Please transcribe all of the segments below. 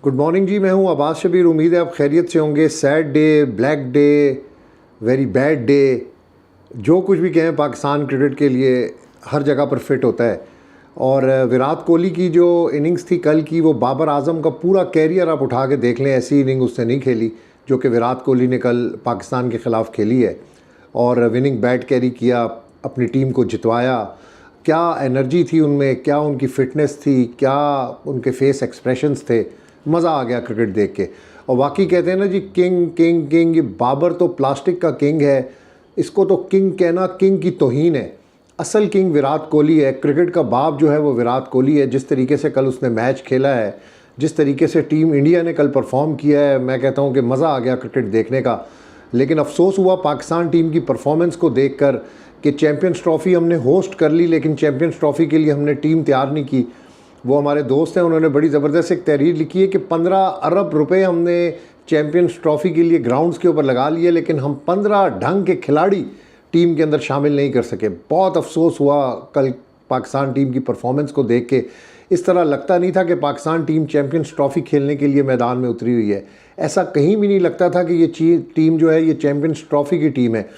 Good morning जी। मैं हूं अब्बास शबीर। उम्मीद है आप खैरियत से होंगे। Sad day, black day, very bad day, जो कुछ भी कहें पाकिस्तान क्रिकेट के लिए हर जगह पर फिट होता है। और विराट कोहली की जो इनिंग्स थी कल की, वो बाबर आजम का पूरा कैरियर आप उठा के देख लें, ऐसी इनिंग उसने नहीं खेली जो कि विराट कोहली ने कल पाकिस्तान के ख़िलाफ़ खेली है। और विनिंग बैट कैरी किया, अपनी टीम को जितवाया। क्या एनर्जी थी उनमें, क्या उनकी फ़िटनेस थी, क्या उनके फेस एक्सप्रेशंस थे। मज़ा आ गया क्रिकेट देख के। और वाकई कहते हैं ना जी, किंग किंग किंग, ये बाबर तो प्लास्टिक का किंग है, इसको तो किंग कहना किंग की तौहीन है। असल किंग विराट कोहली है। क्रिकेट का बाप जो है वो विराट कोहली है। जिस तरीके से कल उसने मैच खेला है, जिस तरीके से टीम इंडिया ने कल परफॉर्म किया है, मैं कहता हूँ कि मज़ा आ गया क्रिकेट देखने का। लेकिन अफसोस हुआ पाकिस्तान टीम की परफॉर्मेंस को देखकर कि चैम्पियंस ट्रॉफ़ी हमने होस्ट कर ली, लेकिन चैम्पियंस ट्रॉफ़ी के लिए हमने टीम तैयार नहीं की। वो हमारे दोस्त हैं, उन्होंने बड़ी ज़बरदस्त एक तहरीर लिखी है कि 15 अरब रुपए हमने चैम्पियंस ट्रॉफ़ी के लिए ग्राउंड्स के ऊपर लगा लिए, लेकिन हम 15 ढंग के खिलाड़ी टीम के अंदर शामिल नहीं कर सके। बहुत अफसोस हुआ कल पाकिस्तान टीम की परफॉर्मेंस को देख के। इस तरह लगता नहीं था कि पाकिस्तान टीम चैम्पियंस ट्रॉफ़ी खेलने के लिए मैदान में उतरी हुई है। ऐसा कहीं भी नहीं लगता था कि ये टीम जो है ये चैम्पियंस ट्रॉफ़ी की टीम है।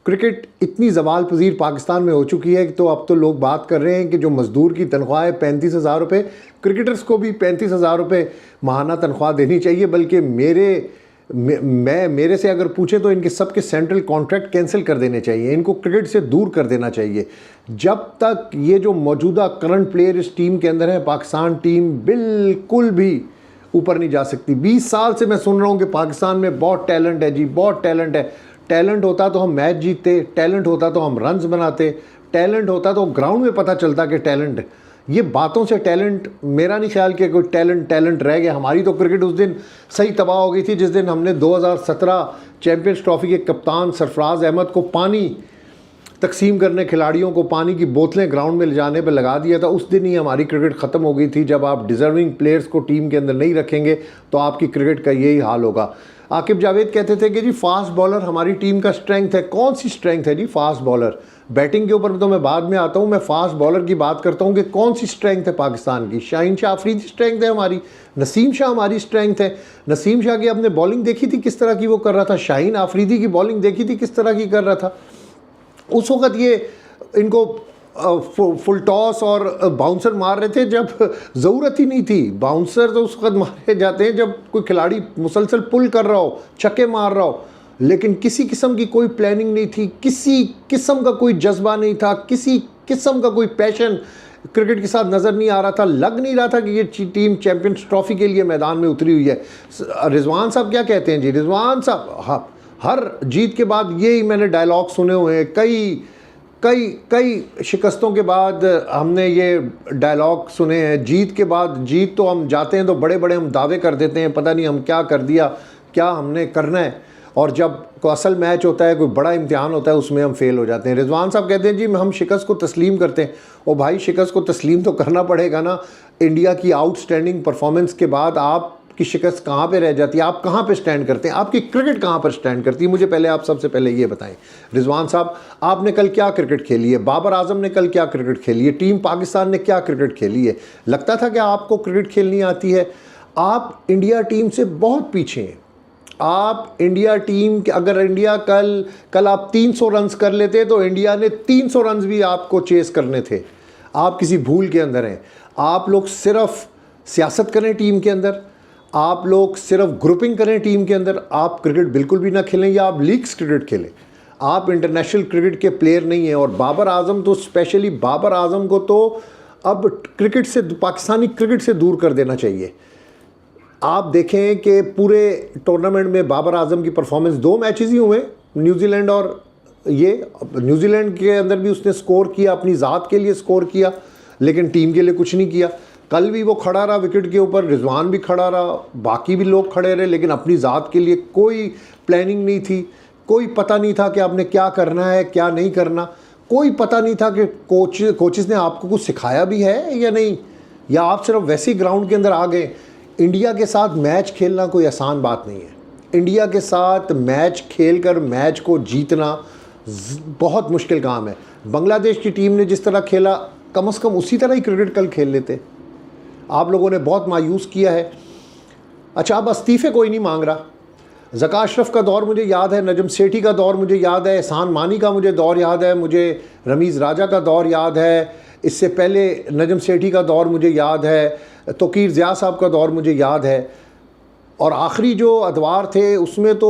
क्रिकेट इतनी ज़वाल पजीर पाकिस्तान में हो चुकी है कि तो अब तो लोग बात कर रहे हैं कि जो मज़दूर की तनख्वाह है 35,000 रुपये, क्रिकेटर्स को भी 35,000 रुपये माहाना तनख्वाह देनी चाहिए। बल्कि मेरे से अगर पूछे तो इनके सबके सेंट्रल कॉन्ट्रैक्ट कैंसिल कर देने चाहिए, इनको क्रिकेट से दूर कर देना चाहिए। जब तक ये जो मौजूदा करंट प्लेयर इस टीम के अंदर है, पाकिस्तान टीम बिल्कुल भी ऊपर नहीं जा सकती। 20 साल से मैं सुन रहा हूँ कि पाकिस्तान में बहुत टैलेंट है जी, बहुत टैलेंट है। टैलेंट होता तो हम मैच जीतते, टैलेंट होता तो हम रन्स बनाते, टैलेंट होता तो ग्राउंड में पता चलता कि टैलेंट। ये बातों से टैलेंट, मेरा नहीं ख्याल कि कोई टैलेंट रह गया। हमारी तो क्रिकेट उस दिन सही तबाह हो गई थी जिस दिन हमने 2017 चैम्पियंस ट्रॉफ़ी के कप्तान सरफराज अहमद को पानी तकसीम करने, खिलाड़ियों को पानी की बोतलें ग्राउंड में ले जाने पर लगा दिया था। उस दिन ही हमारी क्रिकेट ख़त्म हो गई थी। जब आप डिज़र्विंग प्लेयर्स को टीम के अंदर नहीं रखेंगे तो आपकी क्रिकेट का यही हाल होगा। आकिब जावेद कहते थे कि जी फास्ट बॉलर हमारी टीम का स्ट्रेंथ है। कौन सी स्ट्रेंथ है जी फास्ट बॉलर? बैटिंग के ऊपर तो मैं बाद में आता हूँ, मैं फास्ट बॉलर की बात करता हूँ कि कौन सी स्ट्रेंथ है पाकिस्तान की। शाहीन शाह अफरीदी स्ट्रेंथ है हमारी, नसीम शाह हमारी स्ट्रेंथ है। नसीम शाह की आपने बॉलिंग देखी थी किस तरह की वो कर रहा था, शाहीन अफरीदी की बॉलिंग देखी थी किस तरह की कर रहा था। उस वक़्त ये इनको फुल टॉस और बाउंसर मार रहे थे जब ज़रूरत ही नहीं थी। बाउंसर तो उस वक्त मारे जाते हैं जब कोई खिलाड़ी मुसलसल पुल कर रहा हो, छक्के मार रहा हो। लेकिन किसी किस्म की कोई प्लानिंग नहीं थी, किसी किस्म का कोई जज्बा नहीं था, किसी किस्म का कोई पैशन क्रिकेट के साथ नज़र नहीं आ रहा था। लग नहीं रहा था कि ये टीम चैम्पियंस ट्रॉफ़ी के लिए मैदान में उतरी हुई है। रिजवान साहब क्या कहते हैं जी? रिजवान साहब, हाँ, हर जीत के बाद यही मैंने डायलॉग सुने हुए हैं। कई शिकस्तों के बाद हमने ये डायलॉग सुने हैं। जीत के बाद, जीत तो हम जाते हैं तो बड़े बड़े हम दावे कर देते हैं, पता नहीं हम क्या कर दिया, क्या हमने करना है। और जब कोई असल मैच होता है, कोई बड़ा इम्तिहान होता है, उसमें हम फेल हो जाते हैं। रिजवान साहब कहते हैं जी हम शिकस्त को तस्लीम करते हैं। और भाई शिकस्त को तस्लीम तो करना पड़ेगा ना। इंडिया की आउटस्टैंडिंग परफॉर्मेंस के बाद आप की शिकस्त कहाँ पे रह जाती है? आप कहाँ पे स्टैंड करते हैं? आपकी क्रिकेट कहाँ पर स्टैंड करती है? मुझे पहले आप सबसे पहले ये बताएं रिजवान साहब, आपने कल क्या क्रिकेट खेली है? बाबर आजम ने कल क्या क्रिकेट खेली है? टीम पाकिस्तान ने क्या क्रिकेट खेली है? लगता था कि आपको क्रिकेट खेलनी आती है? आप इंडिया टीम से बहुत पीछे हैं। आप इंडिया टीम के, अगर इंडिया कल आप 300 रन्स कर लेते तो इंडिया ने 300 रन्स भी आपको चेस करने थे। आप किसी भूल के अंदर हैं। आप लोग सिर्फ सियासत करें टीम के अंदर, आप लोग सिर्फ ग्रुपिंग करें टीम के अंदर, आप क्रिकेट बिल्कुल भी ना खेलें या आप लीग्स क्रिकेट खेलें। आप इंटरनेशनल क्रिकेट के प्लेयर नहीं हैं। और बाबर आजम तो स्पेशली, बाबर आजम को तो अब क्रिकेट से, पाकिस्तानी क्रिकेट से दूर कर देना चाहिए। आप देखें कि पूरे टूर्नामेंट में बाबर आजम की परफॉर्मेंस 2 मैचेस ही हुए, न्यूजीलैंड और ये। न्यूजीलैंड के अंदर भी उसने स्कोर किया, अपनी ज़ात के लिए स्कोर किया, लेकिन टीम के लिए कुछ नहीं किया। कल भी वो खड़ा रहा विकेट के ऊपर, रिजवान भी खड़ा रहा, बाकी भी लोग खड़े रहे, लेकिन अपनी ज़ात के लिए कोई प्लानिंग नहीं थी। कोई पता नहीं था कि आपने क्या करना है, क्या नहीं करना। कोई पता नहीं था कि कोचेस ने आपको कुछ सिखाया भी है या नहीं, या आप सिर्फ वैसे ही ग्राउंड के अंदर आ गए। इंडिया के साथ मैच खेलना कोई आसान बात नहीं है। इंडिया के साथ मैच खेलकर मैच को जीतना बहुत मुश्किल काम है। बांग्लादेश की टीम ने जिस तरह खेला, कम से कम उसी तरह ही क्रिकेट कल खेल लेते। आप लोगों ने बहुत मायूस किया है। अच्छा, अब इस्तीफ़े कोई नहीं मांग रहा। ज़का अशरफ का दौर मुझे याद है, नजम सेठी का दौर मुझे याद है, एहसान मानी का मुझे दौर याद है, मुझे रमीज़ राजा का दौर याद है, इससे पहले नजम सेठी का दौर मुझे याद है, तोकीर ज़िया साहब का दौर मुझे याद है। और आखिरी जो अदवार थे उसमें तो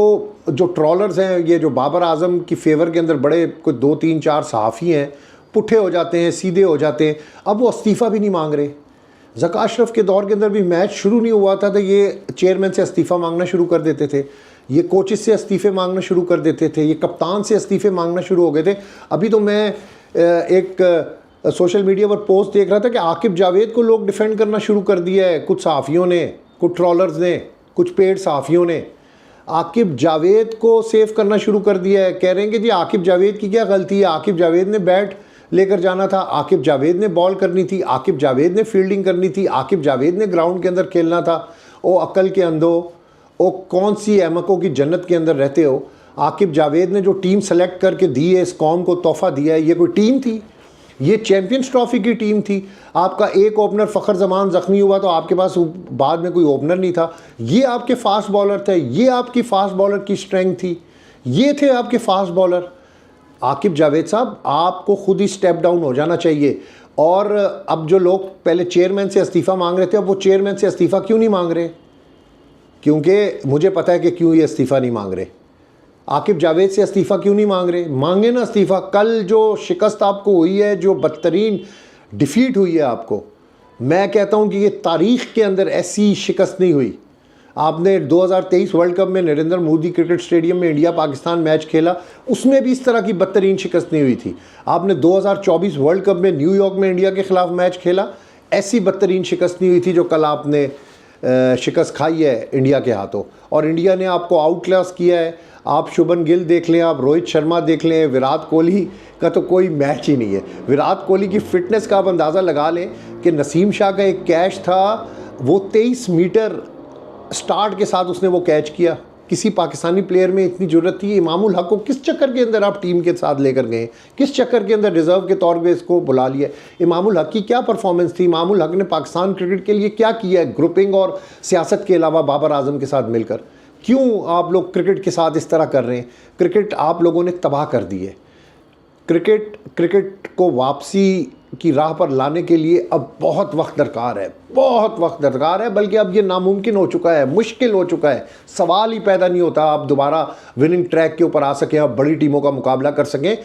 जो ट्रॉलर्स हैं, ये जो बाबर आज़म की फेवर के अंदर बड़े कोई 2-3-4 सहाफ़ी हैं, पुट्ठे हो जाते हैं, सीधे हो जाते हैं, अब वो इस्तीफ़ा भी नहीं मांग रहे। ज़का अशरफ के दौर के अंदर भी मैच शुरू नहीं हुआ था तो ये चेयरमैन से इस्तीफ़ा मांगना शुरू कर देते थे, ये कोचेस से इस्तीफ़े मांगना शुरू कर देते थे, ये कप्तान से इस्तीफ़े मांगना शुरू हो गए थे। अभी तो मैं एक सोशल मीडिया पर पोस्ट देख रहा था कि आकिब जावेद को लोग डिफेंड करना शुरू कर दिया है, कुछ सहाफ़ियों ने, कुछ ट्रॉलर्स ने, कुछ पेड सहाफ़ियों ने आकिब जावेद को सेव करना शुरू कर दिया है। कह रहे हैं कि जी आकिब जावेद की क्या गलती है, आकिब जावेद ने बैट लेकर जाना था, आकिब जावेद ने बॉल करनी थी, आकिब जावेद ने फील्डिंग करनी थी, आकिब जावेद ने ग्राउंड के अंदर खेलना था। ओ अक्ल के अंधो, ओ कौन सी अहमकों की जन्नत के अंदर रहते हो। आकिब जावेद ने जो टीम सेलेक्ट करके दी है, इस कौम को तोहफ़ा दिया है, ये कोई टीम थी? ये चैम्पियंस ट्रॉफी की टीम थी। आपका एक ओपनर फ़खर जमान ज़ख्मी हुआ तो आपके पास बाद में कोई ओपनर नहीं था। ये आपके फास्ट बॉलर थे, ये आपकी फास्ट बॉलर की स्ट्रेंथ थी, ये थे आपके फास्ट बॉलर। आकिब जावेद साहब, आपको खुद ही स्टेप डाउन हो जाना चाहिए। और अब जो लोग पहले चेयरमैन से इस्तीफ़ा मांग रहे थे, अब वो चेयरमैन से इस्तीफ़ा क्यों नहीं मांग रहे? क्योंकि मुझे पता है कि क्यों ये इस्तीफ़ा नहीं मांग रहे। आकिब जावेद से इस्तीफ़ा क्यों नहीं मांग रहे? मांगे ना इस्तीफ़ा। कल जो शिकस्त आपको हुई है, जो बदतरीन डिफ़ीट हुई है आपको, मैं कहता हूँ कि ये तारीख़ के अंदर ऐसी शिकस्त नहीं हुई। आपने 2023 वर्ल्ड कप में नरेंद्र मोदी क्रिकेट स्टेडियम में इंडिया पाकिस्तान मैच खेला, उसमें भी इस तरह की बदतरीन शिकस्त नहीं हुई थी। आपने 2024 वर्ल्ड कप में न्यूयॉर्क में इंडिया के ख़िलाफ़ मैच खेला, ऐसी बदतरीन शिकस्त नहीं हुई थी जो कल आपने शिकस्त खाई है इंडिया के हाथों। और इंडिया ने आपको आउट क्लास किया है। आप शुभन गिल देख लें, आप रोहित शर्मा देख लें, विराट कोहली का तो कोई मैच ही नहीं है। विराट कोहली की फ़िटनेस का आप अंदाज़ा लगा लें कि नसीम शाह का एक कैच था, वो 23 मीटर स्टार्ट के साथ उसने वो कैच किया। किसी पाकिस्तानी प्लेयर में इतनी ज़रूरत थी? इमामुल हक को किस चक्कर के अंदर आप टीम के साथ लेकर गए? किस चक्कर के अंदर रिज़र्व के तौर पे इसको बुला लिया? इमामुल हक की क्या परफॉर्मेंस थी? इमामुल हक ने पाकिस्तान क्रिकेट के लिए क्या किया है ग्रुपिंग और सियासत के अलावा बाबर आजम के साथ मिलकर? क्यों आप लोग क्रिकेट के साथ इस तरह कर रहे हैं? क्रिकेट आप लोगों ने तबाह कर दी है। क्रिकेट को वापसी की राह पर लाने के लिए अब बहुत वक्त दरकार है, बहुत वक्त दरकार है। बल्कि अब ये नामुमकिन हो चुका है, मुश्किल हो चुका है। सवाल ही पैदा नहीं होता आप दोबारा विनिंग ट्रैक के ऊपर आ सकें, आप बड़ी टीमों का मुकाबला कर सकें।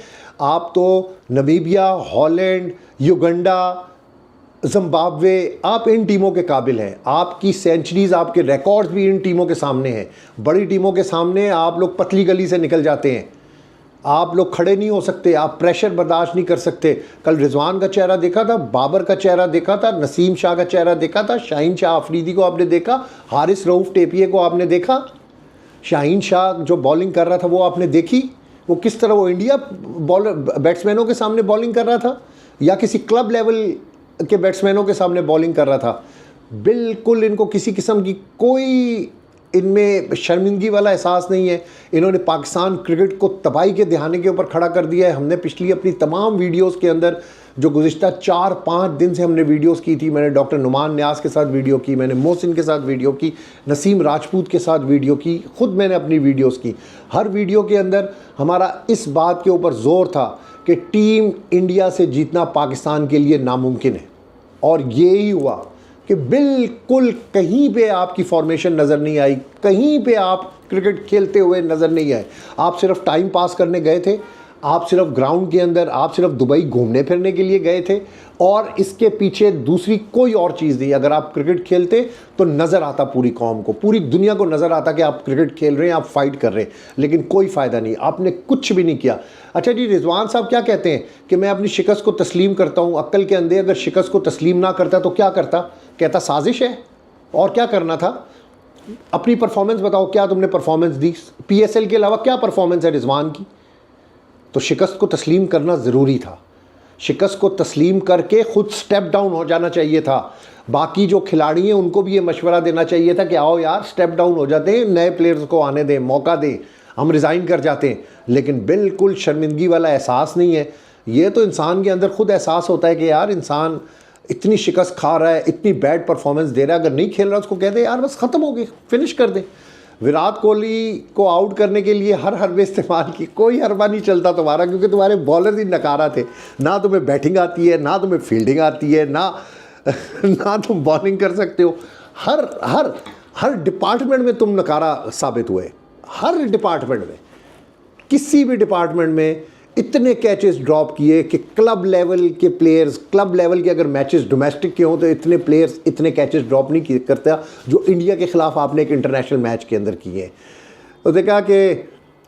आप तो नमीबिया, हॉलैंड, युगांडा, ज़िम्बाब्वे, आप इन टीमों के काबिल हैं। आपकी सेंचुरीज़, आपके रिकॉर्ड्स भी इन टीमों के सामने हैं। बड़ी टीमों के सामने आप लोग पतली गली से निकल जाते हैं, आप लोग खड़े नहीं हो सकते, आप प्रेशर बर्दाश्त नहीं कर सकते। कल रिजवान का चेहरा देखा था, बाबर का चेहरा देखा था, नसीम शाह का चेहरा देखा था, शाहीन शाह अफरीदी को आपने देखा, हारिस रऊफ टेपिए को आपने देखा, शाहीन शाह जो बॉलिंग कर रहा था वो आपने देखी, वो किस तरह वो इंडिया बॉलर बैट्समैनों के सामने बॉलिंग कर रहा था या किसी क्लब लेवल के बैट्समैनों के सामने बॉलिंग कर रहा था। बिल्कुल इनको किसी किस्म की कोई इनमें शर्मिंदगी वाला एहसास नहीं है। इन्होंने पाकिस्तान क्रिकेट को तबाही के दहाने के ऊपर खड़ा कर दिया है। हमने पिछली अपनी तमाम वीडियोस के अंदर जो गुज़िश्ता 4-5 दिन से हमने वीडियोस की थी, मैंने डॉक्टर नुमान न्यास के साथ वीडियो की, मैंने मोहसिन के साथ वीडियो की, नसीम राजपूत के साथ वीडियो की, ख़ुद मैंने अपनी वीडियोस की। हर वीडियो के अंदर हमारा इस बात के ऊपर ज़ोर था कि टीम इंडिया से जीतना पाकिस्तान के लिए नामुमकिन है। और यही हुआ कि बिल्कुल कहीं पे आपकी फॉर्मेशन नज़र नहीं आई, कहीं पे आप क्रिकेट खेलते हुए नज़र नहीं आए। आप सिर्फ टाइम पास करने गए थे, आप सिर्फ ग्राउंड के अंदर, आप सिर्फ दुबई घूमने फिरने के लिए गए थे और इसके पीछे दूसरी कोई और चीज़ नहीं। अगर आप क्रिकेट खेलते तो नज़र आता पूरी कौम को, पूरी दुनिया को नज़र आता कि आप क्रिकेट खेल रहे हैं, आप फाइट कर रहे हैं, लेकिन कोई फ़ायदा नहीं, आपने कुछ भी नहीं किया। अच्छा जी, रिजवान साहब क्या कहते हैं कि मैं अपनी शिकस्त को तस्लीम करता हूँ। अक्ल के अंधे अगर शिकस्त को तस्लीम ना करता तो क्या करता? कहता साजिश है। और क्या करना था? अपनी परफॉर्मेंस बताओ, क्या तुमने परफॉर्मेंस दी? PSL के अलावा क्या परफॉर्मेंस है रिजवान की? तो शिकस्त को तस्लीम करना ज़रूरी था। शिकस्त को तस्लीम करके ख़ुद स्टेप डाउन हो जाना चाहिए था। बाकी जो खिलाड़ी हैं उनको भी ये मशवरा देना चाहिए था कि आओ यार स्टेप डाउन हो जाते हैं, नए प्लेयर्स को आने दें, मौका दें, हम रिज़ाइन कर जाते हैं। लेकिन बिल्कुल शर्मिंदगी वाला एहसास नहीं है। ये तो इंसान के अंदर ख़ुद एहसास होता है कि यार इंसान इतनी शिकस्त खा रहा है, इतनी बैड परफॉर्मेंस दे रहा है, अगर नहीं खेल रहा उसको कह दे यार बस ख़त्म हो गई, फिनिश कर दे। विराट कोहली को आउट करने के लिए हर हरबे इस्तेमाल की, कोई हरबा नहीं चलता तुम्हारा, क्योंकि तुम्हारे बॉलर ही नकारा थे। ना तुम्हें बैटिंग आती है, ना तुम्हें फील्डिंग आती है, ना तुम बॉलिंग कर सकते हो। हर हर हर डिपार्टमेंट में तुम नकारा साबित हुए, हर डिपार्टमेंट में, किसी भी डिपार्टमेंट में इतने कैचेस ड्रॉप किए कि क्लब लेवल के प्लेयर्स, क्लब लेवल के अगर मैचेस डोमेस्टिक के हों तो इतने प्लेयर्स इतने कैचेस ड्रॉप नहीं करता जो इंडिया के ख़िलाफ़ आपने एक इंटरनेशनल मैच के अंदर किए। तो देखा कि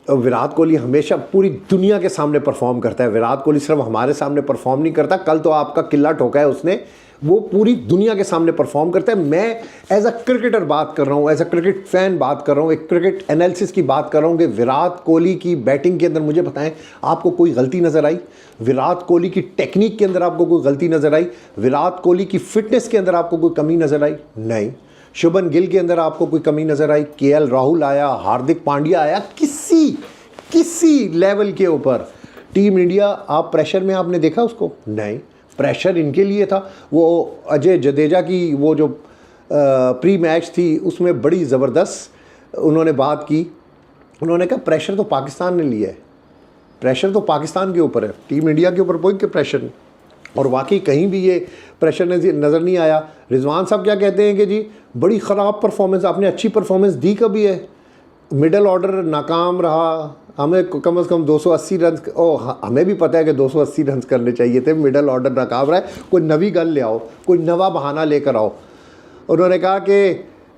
विराट कोहली हमेशा पूरी दुनिया के सामने परफॉर्म करता है। विराट कोहली सिर्फ हमारे सामने परफॉर्म नहीं करता, कल तो आपका किला ठोका है उसने, वो पूरी दुनिया के सामने परफॉर्म करता है। मैं एज अ क्रिकेटर बात कर रहा हूँ, एज अ क्रिकेट फैन बात कर रहा हूँ, एक क्रिकेट एनालिसिस की बात कर रहा हूँ कि विराट कोहली की बैटिंग के अंदर मुझे बताएं आपको कोई गलती नज़र आई? विराट कोहली की टेक्निक के अंदर आपको कोई गलती नज़र आई? विराट कोहली की फिटनेस के अंदर आपको कोई कमी नज़र आई? नहीं। शुभमन गिल के अंदर आपको कोई कमी नज़र आई? केएल राहुल आया, हार्दिक पांड्या आया, किसी लेवल के ऊपर टीम इंडिया आप प्रेशर में आपने देखा उसको? नहीं। प्रेशर इनके लिए था। वो अजय जडेजा की वो जो प्री मैच थी उसमें बड़ी ज़बरदस्त उन्होंने बात की। उन्होंने कहा प्रेशर तो पाकिस्तान ने लिया है, प्रेशर तो पाकिस्तान के ऊपर है, टीम इंडिया के ऊपर कोई के प्रेशर नहीं। और वाकई कहीं भी ये प्रेशर नज़र नहीं आया। रिजवान साहब क्या कहते हैं कि जी बड़ी ख़राब परफॉर्मेंस, आपने अच्छी परफॉर्मेंस दी कभी है? मिडल ऑर्डर नाकाम रहा, हमें कम से कम 280 रन, हमें भी पता है कि 280 रन करने चाहिए थे, मिडल ऑर्डर नाकाम रहा है, कोई नवी गन ले आओ, कोई नवा बहाना लेकर आओ। उन्होंने कहा कि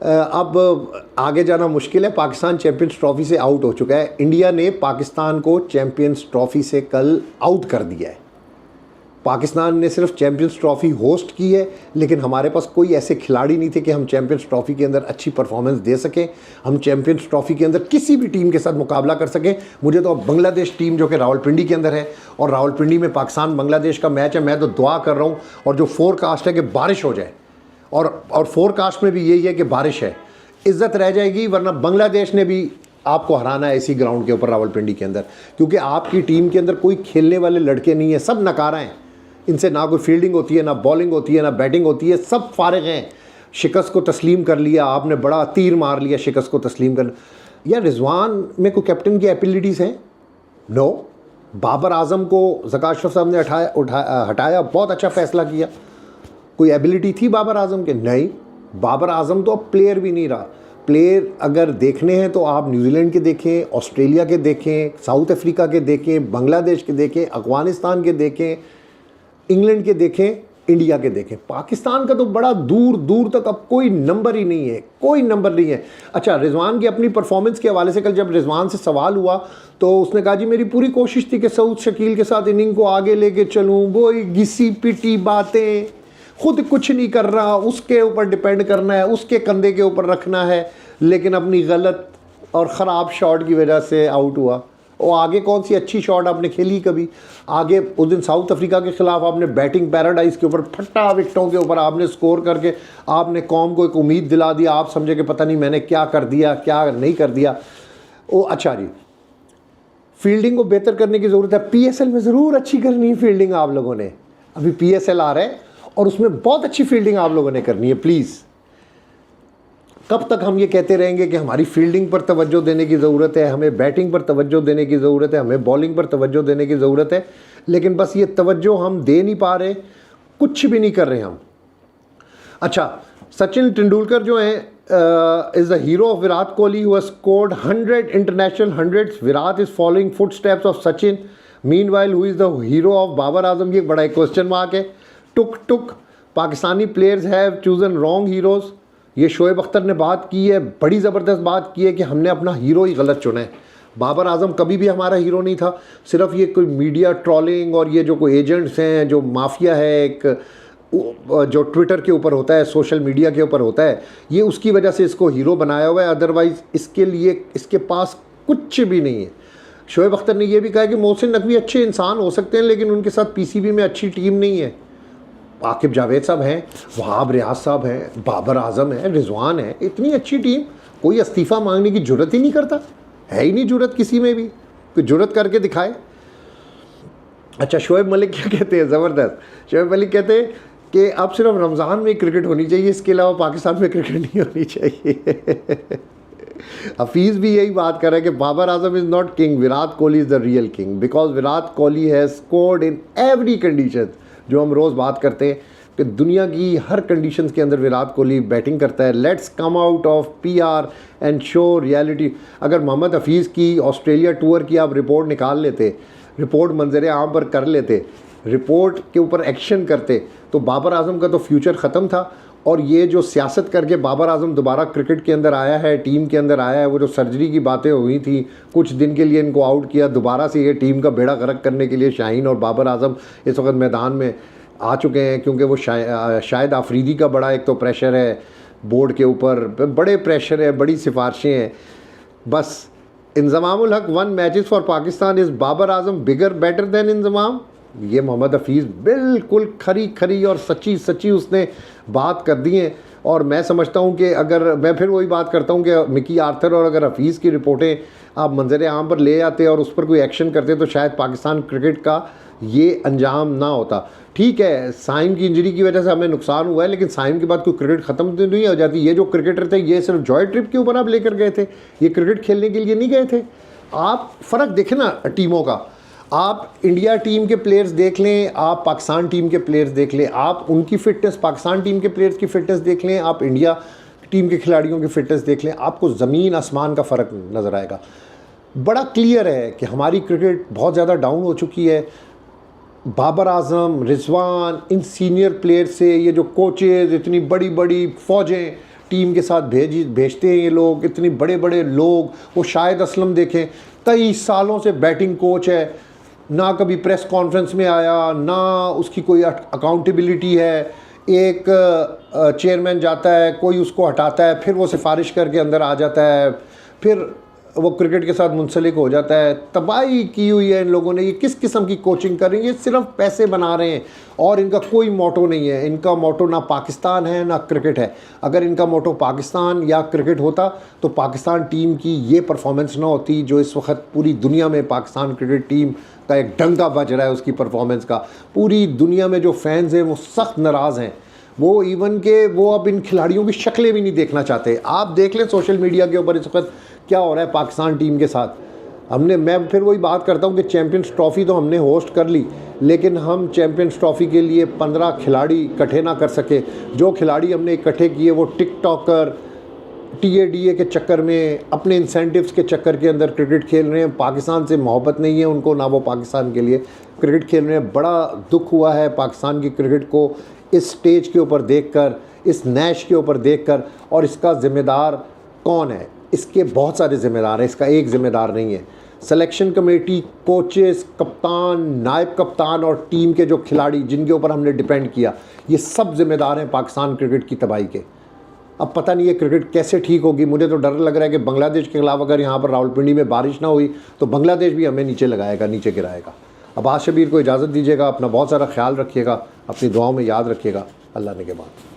अब आगे जाना मुश्किल है, पाकिस्तान चैम्पियंस ट्रॉफ़ी से आउट हो चुका है। इंडिया ने पाकिस्तान को चैम्पियंस ट्रॉफ़ी से कल आउट कर दिया है। पाकिस्तान ने सिर्फ चैम्पियंस ट्रॉफ़ी होस्ट की है, लेकिन हमारे पास कोई ऐसे खिलाड़ी नहीं थे कि हम चैम्पियंस ट्रॉफ़ी के अंदर अच्छी परफॉर्मेंस दे सकें, हम चैम्पियंस ट्रॉफ़ी के अंदर किसी भी टीम के साथ मुकाबला कर सकें। मुझे तो अब बांग्लादेश टीम जो कि रावलपिंडी के अंदर है, और रावलपिंडी में पाकिस्तान बांग्लादेश का मैच है, मैं तो दुआ कर रहा हूँ और जो फोरकास्ट है कि बारिश हो जाए, और फोरकास्ट में भी यही है कि बारिश है, इज़्ज़त रह जाएगी, वरना बांग्लादेश ने भी आपको हराना है इसी ग्राउंड के ऊपर रावलपिंडी के अंदर, क्योंकि आपकी टीम के अंदर कोई खेलने वाले लड़के नहीं है, सब नकारा हैं। इनसे ना कोई फील्डिंग होती है, ना बॉलिंग होती है, ना बैटिंग होती है, सब फारिग हैं। शिकस्त को तस्लीम कर लिया आपने, बड़ा तीर मार लिया शिकस्त को तस्लीम कर। या रिजवान में कोई कैप्टन की एबिलिटीज़ हैं? नो। बाबर आजम को ज़का अशरफ साहब ने हटाया, बहुत अच्छा फ़ैसला किया। कोई एबिलिटी थी बाबर आजम के? नहीं। बाबर आजम तो अब प्लेयर भी नहीं रहा। प्लेयर अगर देखने हैं तो आप न्यूजीलैंड के देखें, ऑस्ट्रेलिया के देखें, साउथ अफ्रीका के देखें, बांग्लादेश के देखें, अफगानिस्तान के देखें, इंग्लैंड के देखें, इंडिया के देखें। पाकिस्तान का तो बड़ा दूर दूर तक अब कोई नंबर ही नहीं है, कोई नंबर नहीं है। अच्छा, रिजवान की अपनी परफॉर्मेंस के हवाले से कल जब रिजवान से सवाल हुआ तो उसने कहा जी मेरी पूरी कोशिश थी कि सऊद शकील के साथ इनिंग को आगे लेके चलूँ, वो घिसी पिटी बातें, खुद कुछ नहीं कर रहा, उसके ऊपर डिपेंड करना है, उसके कंधे के ऊपर रखना है, लेकिन अपनी गलत और ख़राब शॉट की वजह से आउट हुआ। और आगे कौन सी अच्छी शॉट आपने खेली कभी? आगे उस दिन साउथ अफ्रीका के ख़िलाफ़ आपने बैटिंग पैराडाइज के ऊपर फट्टा विकटों के ऊपर आपने स्कोर करके आपने कौम को एक उम्मीद दिला दी, आप समझे कि पता नहीं मैंने क्या कर दिया, क्या नहीं कर दिया। ओ अच्छा जी, फील्डिंग को बेहतर करने की ज़रूरत है। पीएसएल में ज़रूर अच्छी करनी है फील्डिंग आप लोगों ने, अभी पीएसएल आ रहा है और उसमें बहुत अच्छी फील्डिंग आप लोगों ने करनी है। प्लीज़, कब तक हम ये कहते रहेंगे कि हमारी फील्डिंग पर तवज्जो देने की ज़रूरत है, हमें बैटिंग पर तवज्जो देने की ज़रूरत है, हमें बॉलिंग पर तवज्जो देने की ज़रूरत है, लेकिन बस ये तवज्जो हम दे नहीं पा रहे, कुछ भी नहीं कर रहे हम। अच्छा, सचिन तेंदुलकर जो हैं is the hero of Virat Kohli who has scored 100 international hundreds. Virat is following footsteps of Sachin. Meanwhile who is the hero of Babar Azam? ये बड़ा एक क्वेश्चन मार्क है। टुक टुक, Pakistani players have chosen wrong heroes. ये शोएब अख्तर ने बात की है, बड़ी ज़बरदस्त बात की है कि हमने अपना हीरो ही गलत चुना है। बाबर आजम कभी भी हमारा हीरो नहीं था, सिर्फ ये कोई मीडिया ट्रोलिंग और ये जो कोई एजेंट्स हैं, जो माफिया है एक जो ट्विटर के ऊपर होता है, सोशल मीडिया के ऊपर होता है, ये उसकी वजह से इसको हीरो बनाया हुआ है। अदरवाइज़ इसके लिए इसके पास कुछ भी नहीं है। शोएब अख्तर ने यह भी कहा कि मोहसिन नकवी अच्छे इंसान हो सकते हैं, लेकिन उनके साथ पीसीबी में अच्छी टीम नहीं है। आकिब जावेद साहब हैं, वहाब रियाज साहब हैं, बाबर आजम है, रिजवान है, इतनी अच्छी टीम, कोई इस्तीफ़ा मांगने की ज़रूरत ही नहीं करता, है ही नहीं ज़रूरत किसी में भी, कोई ज़रूरत करके दिखाए। अच्छा, शोएब मलिक क्या कहते हैं? ज़बरदस्त। शोएब मलिक कहते हैं कि अब सिर्फ रमज़ान में क्रिकेट होनी चाहिए, इसके अलावा पाकिस्तान में क्रिकेट नहीं होनी चाहिए। हफीज़ भी यही बात कर रहा है कि Babar Azam is not king, Virat Kohli is the real king, because Virat Kohli has scored in every condition. जो हम रोज़ बात करते हैं कि दुनिया की हर कंडीशंस के अंदर विराट कोहली बैटिंग करता है। Let's come out of PR and show reality. अगर मोहम्मद हफीज़ की ऑस्ट्रेलिया टूर की आप रिपोर्ट निकाल लेते, रिपोर्ट मंजर आम पर कर लेते, रिपोर्ट के ऊपर एक्शन करते, तो बाबर आजम का तो फ्यूचर ख़त्म था। और ये जो सियासत करके बाबर आजम दोबारा क्रिकेट के अंदर आया है, टीम के अंदर आया है, वो जो सर्जरी की बातें हुई थी, कुछ दिन के लिए इनको आउट किया, दोबारा से ये टीम का बेड़ा गर्क करने के लिए शाहीन और बाबर आजम इस वक्त मैदान में आ चुके हैं। क्योंकि वो शायद आफरीदी का बड़ा एक तो प्रेशर है बोर्ड के ऊपर, बड़े प्रेशर है, बड़ी सिफारिशें हैं। बस Inzamamul Haq 1 matches for Pakistan is Babar Azam bigger better than Inzamam. ये मोहम्मद हफीज़ बिल्कुल खरी खरी और सच्ची सच्ची उसने बात कर दी है। और मैं समझता हूँ कि अगर मैं फिर वही बात करता हूँ कि मिकी आर्थर और अगर हफीज़ की रिपोर्टें आप मंजर आम पर ले आते और उस पर कोई एक्शन करते तो शायद पाकिस्तान क्रिकेट का ये अंजाम ना होता। ठीक है, साइम की इंजरी की वजह से हमें नुकसान हुआ है, लेकिन साइम के बाद कोई क्रिकेट ख़त्म तो नहीं हो जाती। ये जो क्रिकेटर थे ये सिर्फ जॉय ट्रिप के ऊपर आप लेकर गए थे, ये क्रिकेट खेलने के लिए नहीं गए थे। आप फ़र्क देखें ना टीमों का, आप इंडिया टीम के प्लेयर्स देख लें, आप पाकिस्तान टीम के प्लेयर्स देख लें, आप उनकी फ़िटनेस, पाकिस्तान टीम के प्लेयर्स की फ़िटनेस देख लें, आप इंडिया टीम के खिलाड़ियों की फ़िटनेस देख लें, आपको ज़मीन आसमान का फ़र्क नज़र आएगा। बड़ा क्लियर है कि हमारी क्रिकेट बहुत ज़्यादा डाउन हो चुकी है। बाबर आजम, रिजवान, इन सीनियर प्लेयर से ये जो कोचेज़, इतनी बड़ी बड़ी फ़ौजें टीम के साथ भेजते हैं ये लोग, इतने बड़े बड़े लोग, वो शाहिद असलम देखें 23 सालों से बैटिंग कोच है, ना कभी प्रेस कॉन्फ्रेंस में आया, ना उसकी कोई अकाउंटेबिलिटी है। एक चेयरमैन जाता है, कोई उसको हटाता है, फिर वो सिफारिश करके अंदर आ जाता है, फिर वो क्रिकेट के साथ मुंसलिक हो जाता है। तबाही की हुई है इन लोगों ने। ये किस किस्म की कोचिंग कर रही है, ये सिर्फ पैसे बना रहे हैं और इनका कोई मोटो नहीं है। इनका मोटो ना पाकिस्तान है ना क्रिकेट है। अगर इनका मोटो पाकिस्तान या क्रिकेट होता तो पाकिस्तान टीम की ये परफॉर्मेंस ना होती जो इस वक्त पूरी दुनिया में पाकिस्तान क्रिकेट टीम का एक डंका बज रहा है उसकी परफॉर्मेंस का। पूरी दुनिया में जो फैंस हैं वो सख्त नाराज़ हैं। वो इवन के वो अब इन खिलाड़ियों की शक्लें भी नहीं देखना चाहते। आप देख लें सोशल मीडिया के ऊपर इस वक्त क्या हो रहा है पाकिस्तान टीम के साथ। मैं फिर वही बात करता हूँ कि चैम्पियंस ट्रॉफ़ी तो हमने होस्ट कर ली, लेकिन हम चैम्पियंस ट्रॉफ़ी के लिए 15 खिलाड़ी इकट्ठे ना कर सके। जो खिलाड़ी हमने इकट्ठे किए वो टिकटॉकर, TADA के चक्कर में, अपने इंसेंटिव्स के चक्कर के अंदर क्रिकेट खेल रहे हैं। पाकिस्तान से मोहब्बत नहीं है उनको, ना वो पाकिस्तान के लिए क्रिकेट खेल रहे हैं। बड़ा दुख हुआ है पाकिस्तान की क्रिकेट को इस स्टेज के ऊपर देखकर, इस नैश के ऊपर देखकर। और इसका ज़िम्मेदार कौन है? इसके बहुत सारे ज़िम्मेदार हैं, इसका एक ज़िम्मेदार नहीं है। सिलेक्शन कमेटी, कोचेस, कप्तान, नायब कप्तान और टीम के जो खिलाड़ी जिनके ऊपर हमने डिपेंड किया, ये सब ज़िम्मेदार हैं पाकिस्तान क्रिकेट की तबाही के। अब पता नहीं ये क्रिकेट कैसे ठीक होगी। मुझे तो डर लग रहा है कि बांग्लादेश के खिलाफ अगर यहाँ पर रावलपिंडी में बारिश ना हुई तो बांग्लादेश भी हमें नीचे लगाएगा, नीचे गिराएगा। अब्बास शब्बीर को इजाज़त दीजिएगा। अपना बहुत सारा ख्याल रखिएगा, अपनी दुआओं में याद रखिएगा। अल्लाह ने के बाद।